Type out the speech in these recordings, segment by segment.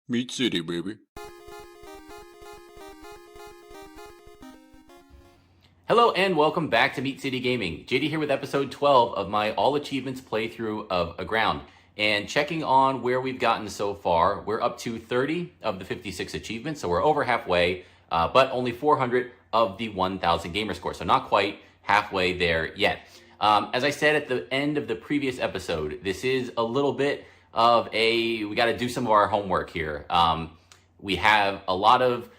Meat City, baby. Hello and welcome back to Meat City Gaming. JD here with episode 12 of my All Achievements playthrough of Aground. And checking on where we've gotten so far, we're up to 30 of the 56 achievements, so we're over halfway, but only 400 of the 1,000 Gamerscore, so not quite halfway there yet. As I said at the end of the previous episode, this is a little bit of we got to do some of our homework here. We have a lot of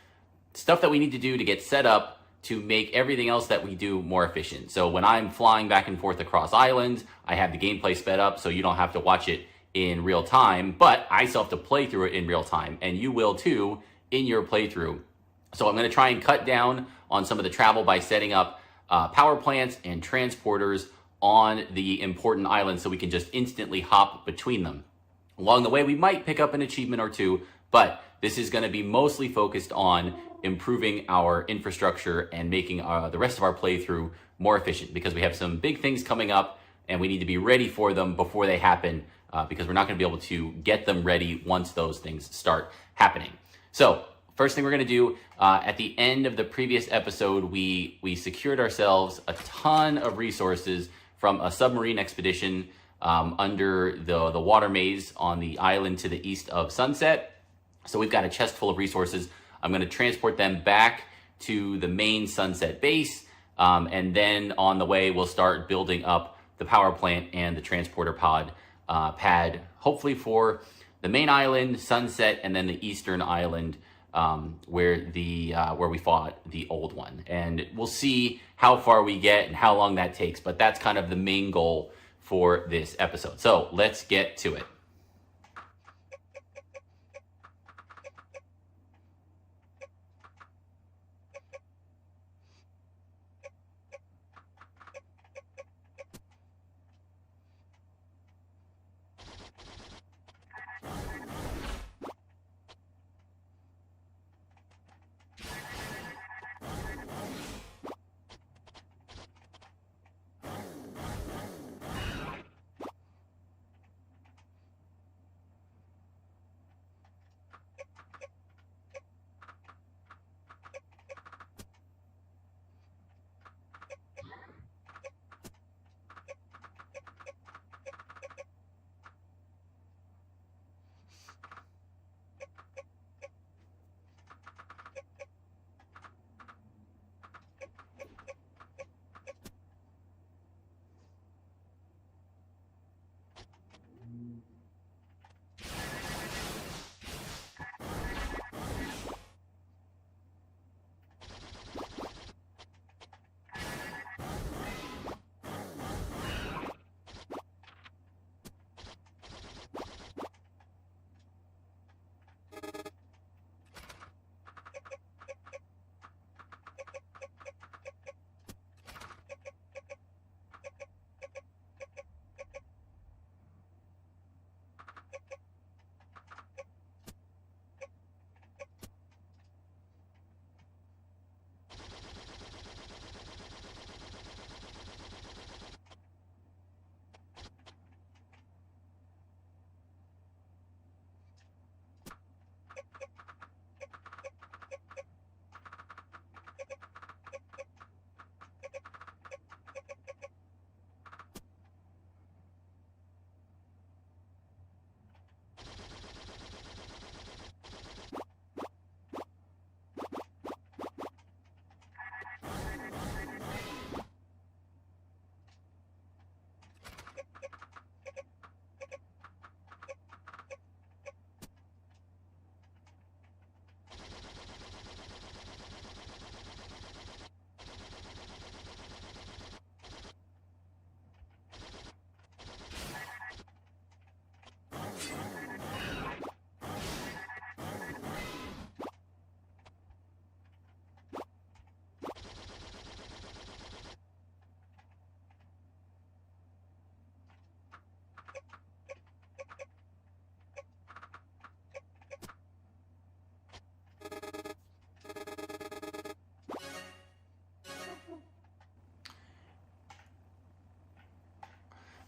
stuff that we need to do to get set up to make everything else that we do more efficient. So when I'm flying back and forth across islands, I have the gameplay sped up so you don't have to watch it in real time, but I still have to play through it in real time, and you will too in your playthrough. So I'm going to try and cut down on some of the travel by setting up power plants and transporters on the important islands so we can just instantly hop between them. Along the way, we might pick up an achievement or two, but this is going to be mostly focused on improving our infrastructure and making the rest of our playthrough more efficient, because we have some big things coming up and we need to be ready for them before they happen, because we're not going to be able to get them ready once those things start happening. So first thing we're going to do, at the end of the previous episode, we secured ourselves a ton of resources from a submarine expedition under the water maze on the island to the east of Sunset. So we've got a chest full of resources. I'm going to transport them back to the main Sunset base, and then on the way we'll start building up the power plant and the transporter pad, hopefully for the main island, Sunset, and then the eastern island where we fought the old one. And we'll see how far we get and how long that takes, but that's kind of the main goal for this episode. So let's get to it.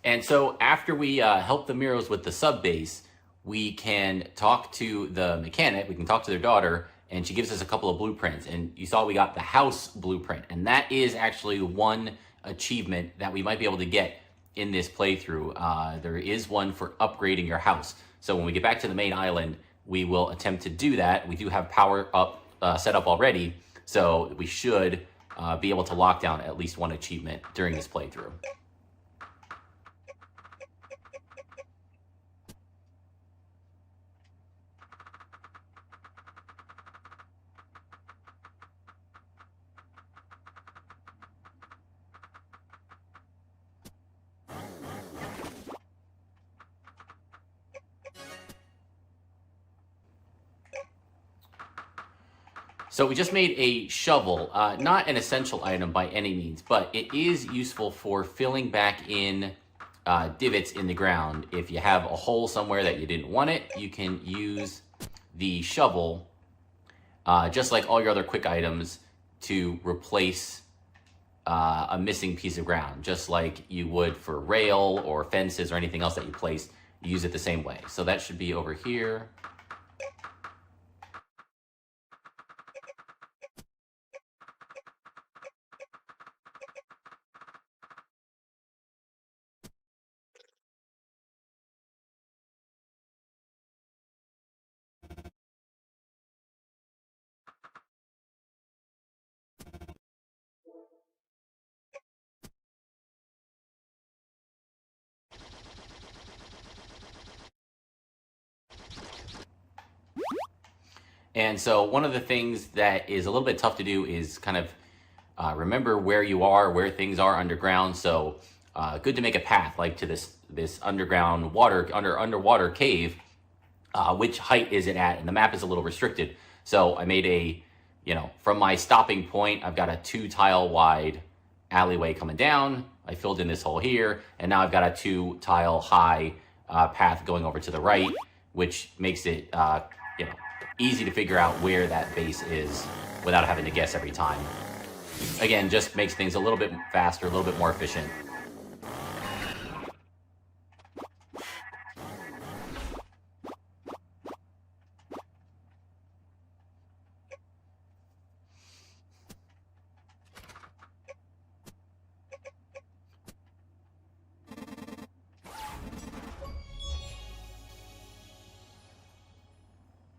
And so after we help the Miros with the sub base, we can talk to the mechanic, we can talk to their daughter, and she gives us a couple of blueprints. And you saw we got the house blueprint, and that is actually one achievement that we might be able to get in this playthrough. There is one for upgrading your house. So when we get back to the main island, we will attempt to do that. We do have power up set up already, so we should be able to lock down at least one achievement during this playthrough. So we just made a shovel, not an essential item by any means, but it is useful for filling back in divots in the ground. If you have a hole somewhere that you didn't want it, you can use the shovel, just like all your other quick items, to replace a missing piece of ground, just like you would for rail or fences or anything else that you place. You use it the same way. So that should be over here. And so one of the things that is a little bit tough to do is kind of remember where you are, where things are underground. So good to make a path like to this underground underwater cave. Which height is it at? And the map is a little restricted. So I made from my stopping point, I've got a 2-tile wide alleyway coming down. I filled in this hole here, and now I've got a 2-tile high path going over to the right, which makes it easy to figure out where that base is without having to guess every time. Again, just makes things a little bit faster, a little bit more efficient.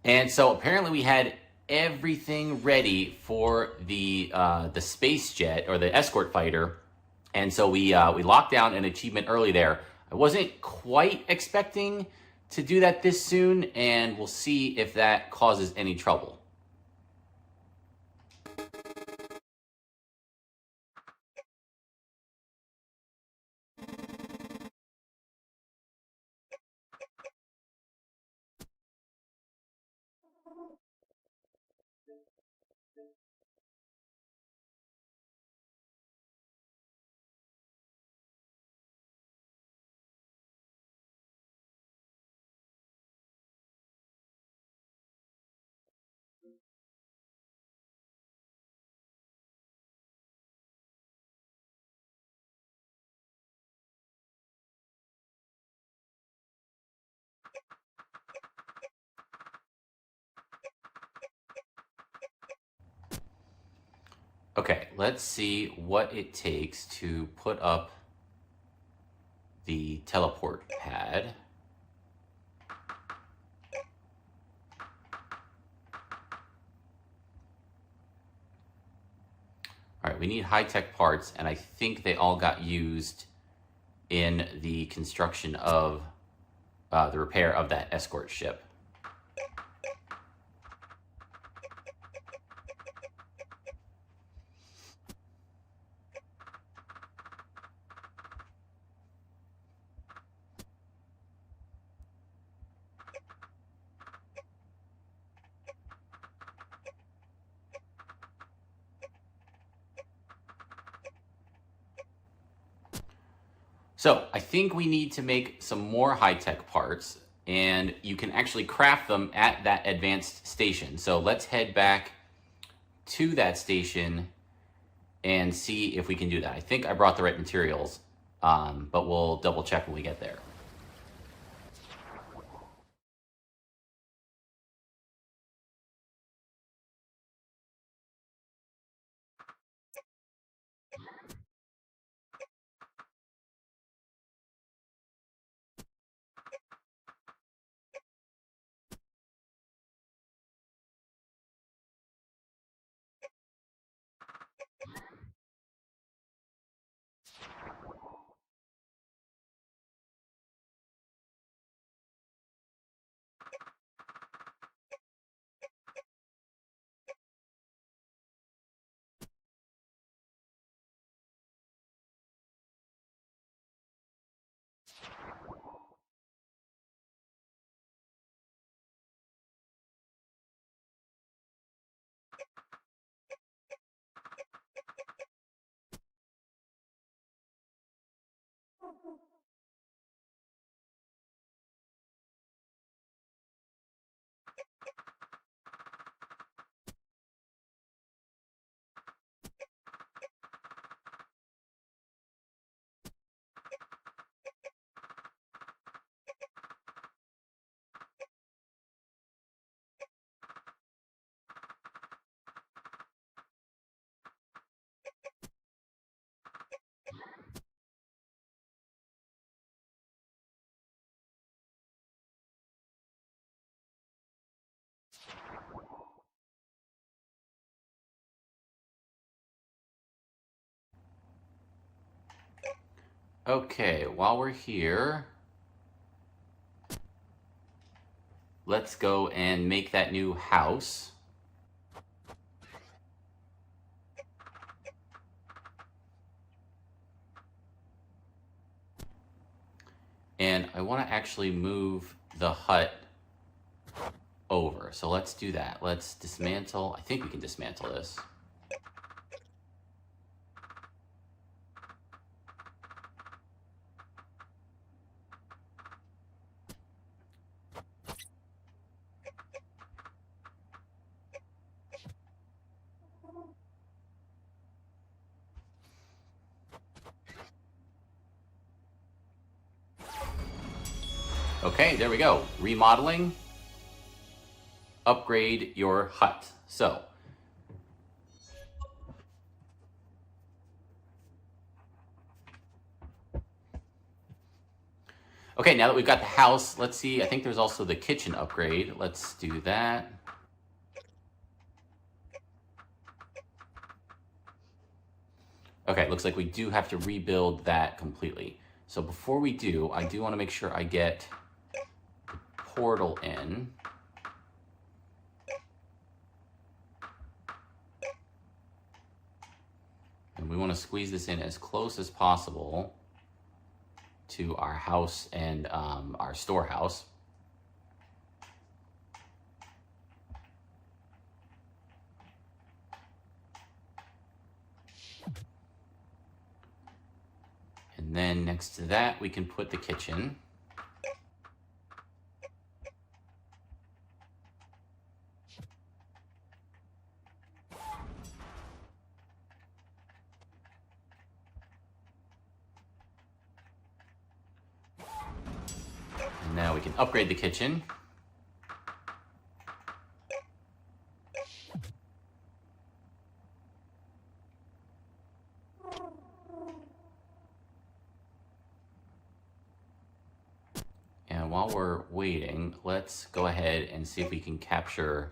And so apparently we had everything ready for the space jet or the escort fighter, and so we locked down an achievement early there. I wasn't quite expecting to do that this soon, and we'll see if that causes any trouble. Okay, let's see what it takes to put up the teleport pad. All right, we need high-tech parts, and I think they all got used in the construction of the repair of that escort ship. So I think we need to make some more high-tech parts, and you can actually craft them at that advanced station. So let's head back to that station and see if we can do that. I think I brought the right materials, but we'll double check when we get there. Okay, while we're here, let's go and make that new house. And I want to actually move the hut over. So let's do that. Let's dismantle. I think we can dismantle this. Okay, there we go. Remodeling. Upgrade your hut. So, okay, now that we've got the house, let's see. I think there's also the kitchen upgrade. Let's do that. Okay, looks like we do have to rebuild that completely. So before we do, I do want to make sure I get the portal in. And we want to squeeze this in as close as possible to our house and our storehouse. And then next to that, we can put the kitchen. And now we can upgrade the kitchen. And while we're waiting, let's go ahead and see if we can capture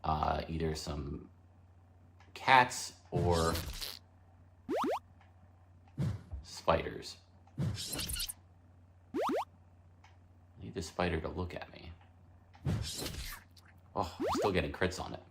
either some cats or spiders. I need the spider to look at me. Oh, I'm still getting crits on it.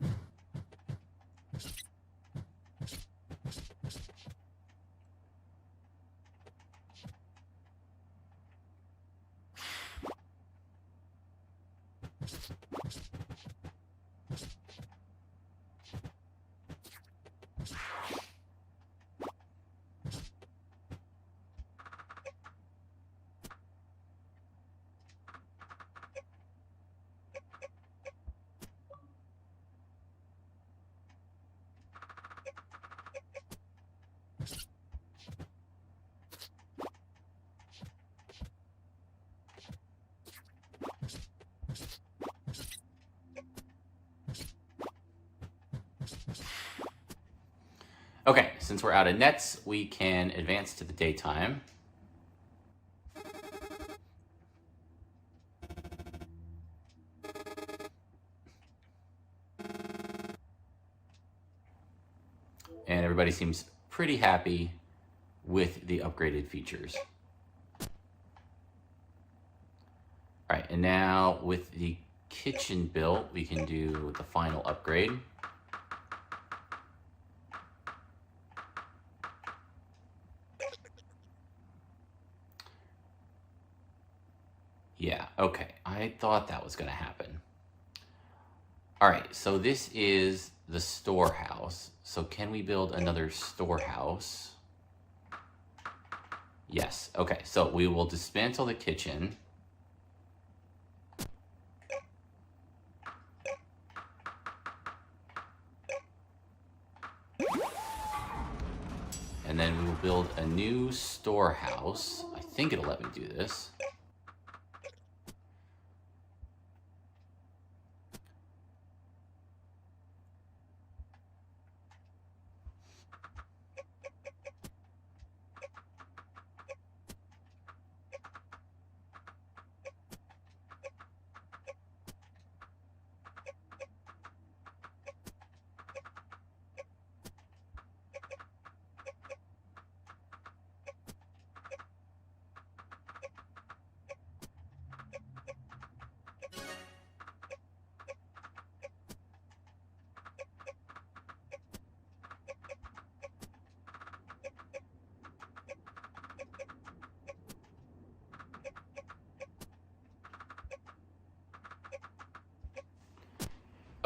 Okay, since we're out of nets, we can advance to the daytime. And everybody seems pretty happy with the upgraded features. All right, and now with the kitchen built, we can do the final upgrade. Yeah, okay. I thought that was going to happen. All right, so this is the storehouse. So can we build another storehouse? Yes, okay. So we will dismantle the kitchen. And then we will build a new storehouse. I think it'll let me do this.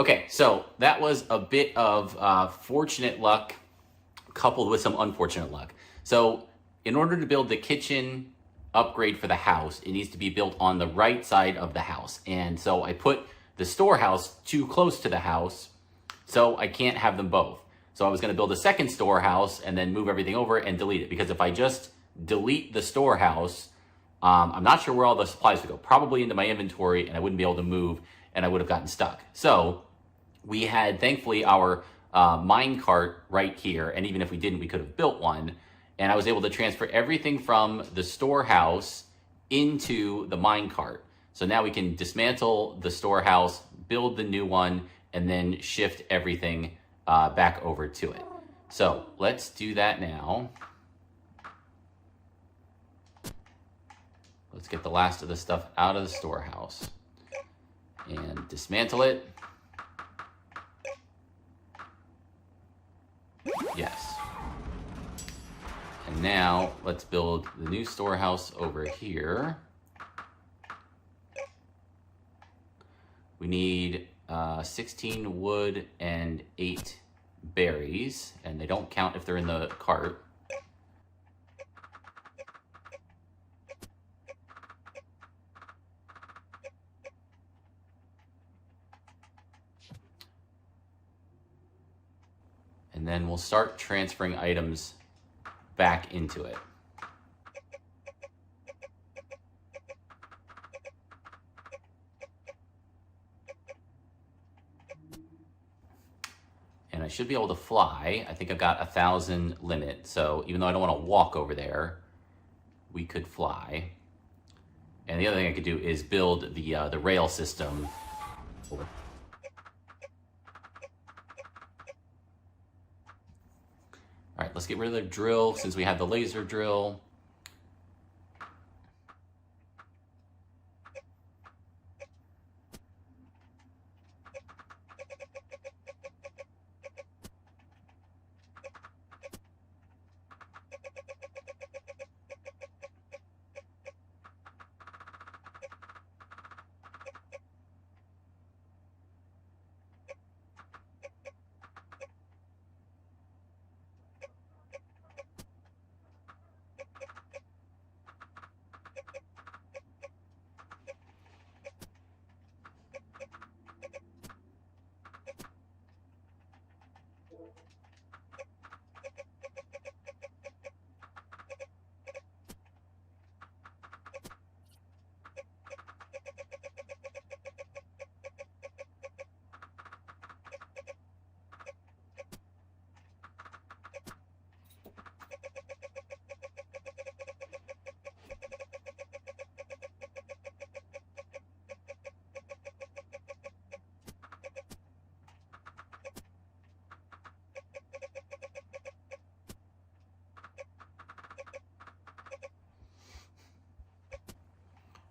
Okay, so that was a bit of fortunate luck coupled with some unfortunate luck. So in order to build the kitchen upgrade for the house, it needs to be built on the right side of the house. And so I put the storehouse too close to the house, so I can't have them both. So I was gonna build a second storehouse and then move everything over and delete it. Because if I just delete the storehouse, I'm not sure where all the supplies would go. Probably into my inventory, and I wouldn't be able to move, and I would have gotten stuck. So we had, thankfully, our mine cart right here, and even if we didn't, we could have built one. And I was able to transfer everything from the storehouse into the mine cart. So now we can dismantle the storehouse, build the new one, and then shift everything back over to it. So let's do that now. Let's get the last of the stuff out of the storehouse and dismantle it. Yes. And now let's build the new storehouse over here. We need 16 wood and 8 berries, and they don't count if they're in the cart. And then we'll start transferring items back into it. And I should be able to fly. I think I've got 1,000 limit. So even though I don't want to walk over there, we could fly. And the other thing I could do is build the rail system over. All right, let's get rid of the drill since we have the laser drill.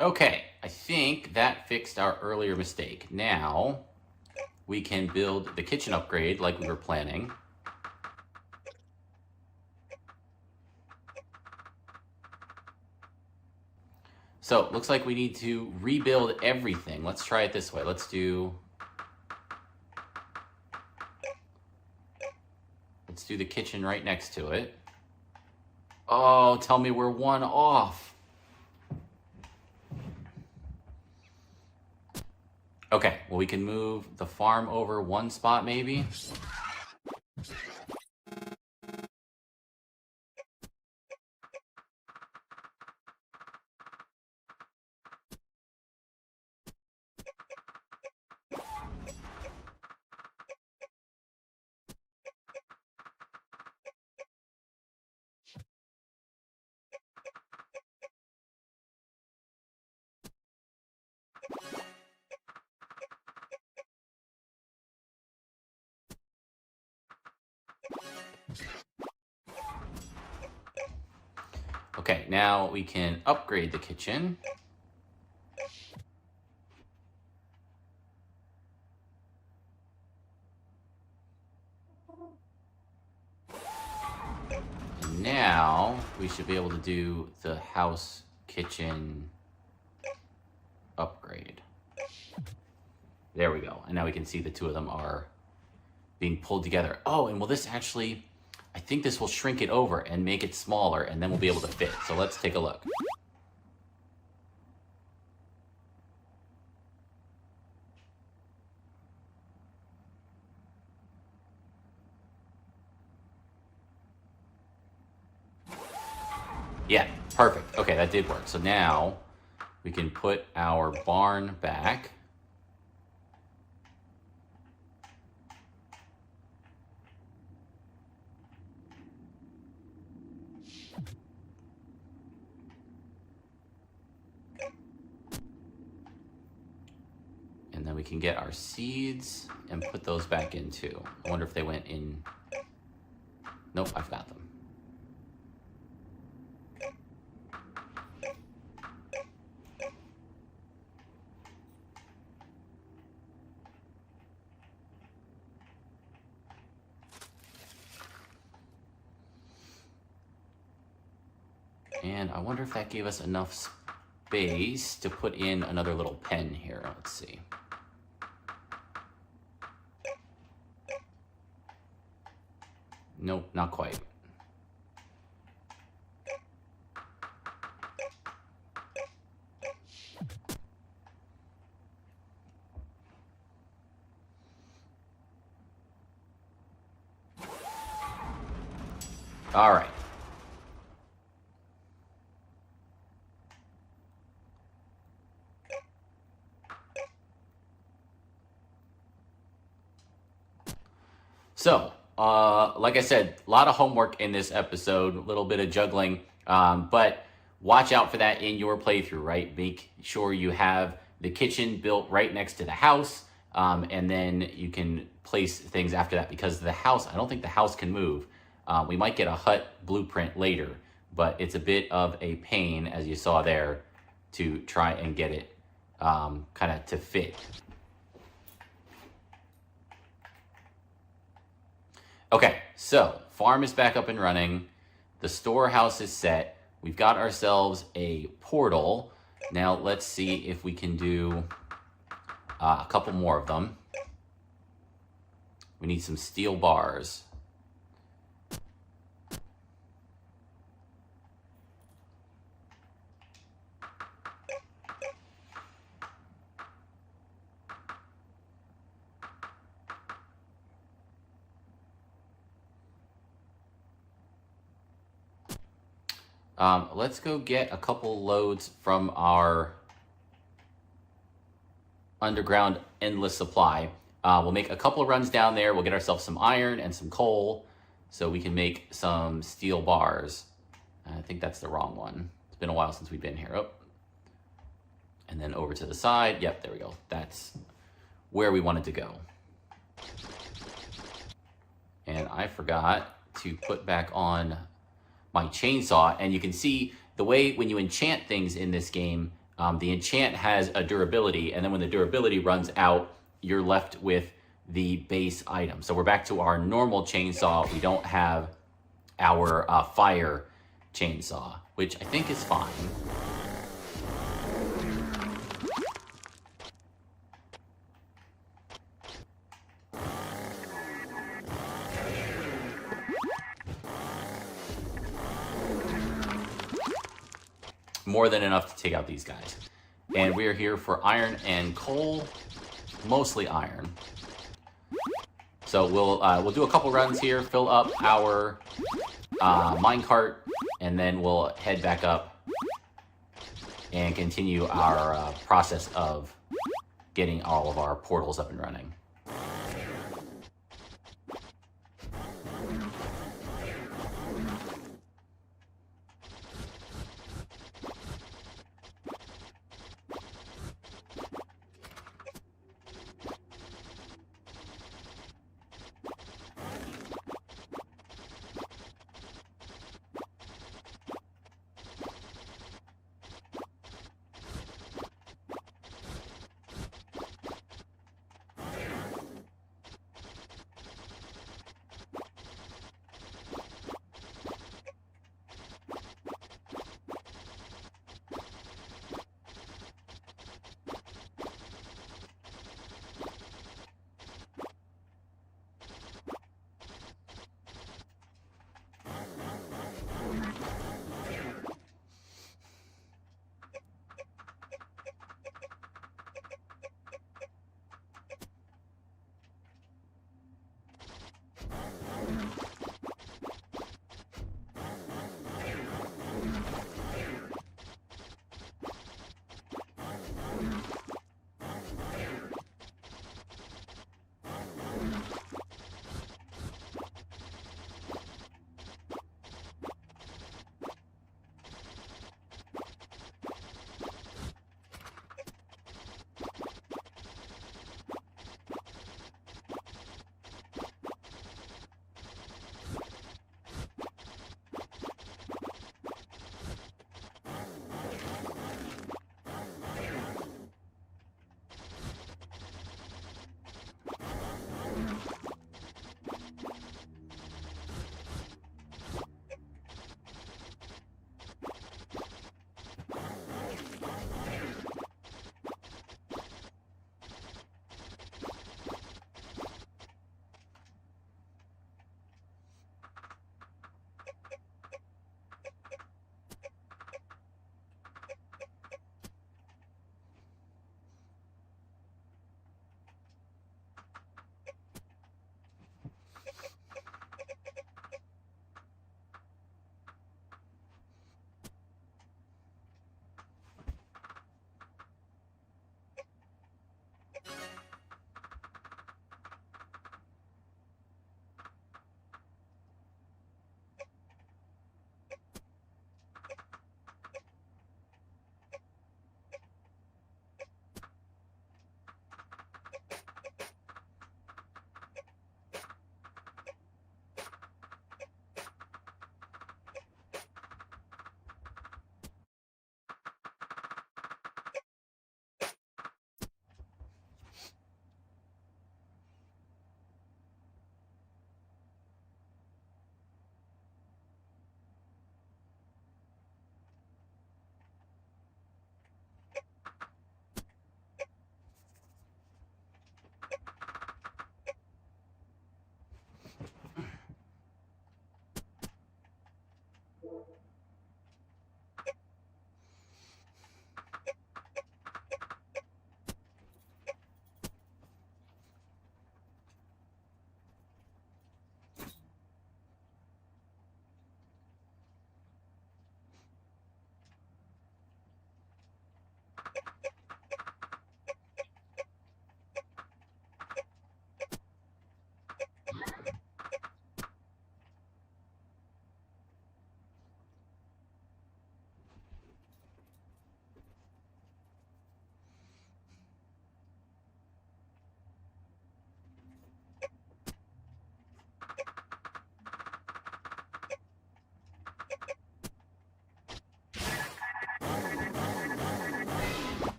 Okay, I think that fixed our earlier mistake. Now we can build the kitchen upgrade like we were planning. So it looks like we need to rebuild everything. Let's try it this way. Let's do the kitchen right next to it. Oh, tell me we're one off. Okay, well, we can move the farm over one spot maybe. Okay, now we can upgrade the kitchen. And now we should be able to do the house kitchen upgrade. There we go. And now we can see the two of them are being pulled together. Oh, and will this actually, I think this will shrink it over and make it smaller, and then we'll be able to fit. So let's take a look. Yeah, perfect. Okay, that did work. So now we can put our barn back. And then we can get our seeds and put those back in too. I wonder if they went in. Nope, I've got them. And I wonder if that gave us enough space to put in another little pen here. Let's see. Nope, not quite. All right. So, like I said, a lot of homework in this episode, a little bit of juggling, but watch out for that in your playthrough, right? Make sure you have the kitchen built right next to the house, and then you can place things after that, because the house, I don't think the house can move. We might get a hut blueprint later, but it's a bit of a pain, as you saw there, to try and get it kind of to fit. Okay, so farm is back up and running. The storehouse is set. We've got ourselves a portal. Now let's see if we can do a couple more of them. We need some steel bars. Let's go get a couple loads from our underground endless supply. We'll make a couple of runs down there. We'll get ourselves some iron and some coal so we can make some steel bars. I think that's the wrong one. It's been a while since we've been here. Oh. And then over to the side. Yep, there we go. That's where we wanted to go. And I forgot to put back on my chainsaw, and you can see the way when you enchant things in this game, the enchant has a durability, and then when the durability runs out, you're left with the base item. So we're back to our normal chainsaw. We don't have our fire chainsaw, which I think is fine. More than enough to take out these guys. And we are here for iron and coal, mostly iron. So we'll do a couple runs here, fill up our minecart, and then we'll head back up and continue our process of getting all of our portals up and running.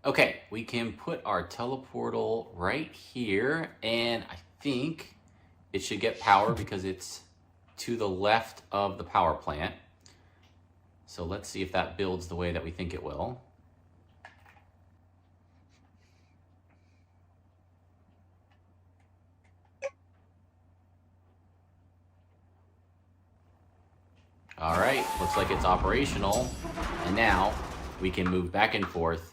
Okay, we can put our teleportal right here, and I think it should get power because it's to the left of the power plant. So let's see if that builds the way that we think it will. All right, looks like it's operational. And now we can move back and forth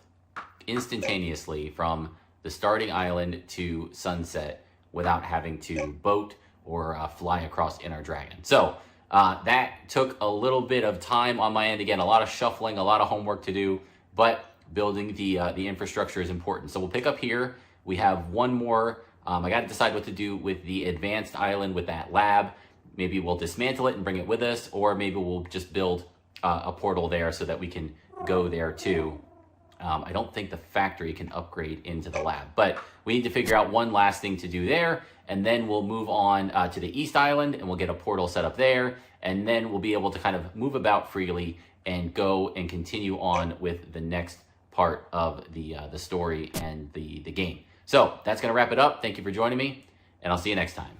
instantaneously from the starting island to sunset without having to boat or fly across in our dragon. So that took a little bit of time on my end. Again, a lot of shuffling, a lot of homework to do, but building the infrastructure is important. So we'll pick up here. We have one more. I got to decide what to do with the advanced island with that lab. Maybe we'll dismantle it and bring it with us, or maybe we'll just build a portal there so that we can go there too. I don't think the factory can upgrade into the lab, but we need to figure out one last thing to do there, and then we'll move on to the East Island, and we'll get a portal set up there, and then we'll be able to kind of move about freely and go and continue on with the next part of the story and the game. So that's going to wrap it up. Thank you for joining me, and I'll see you next time.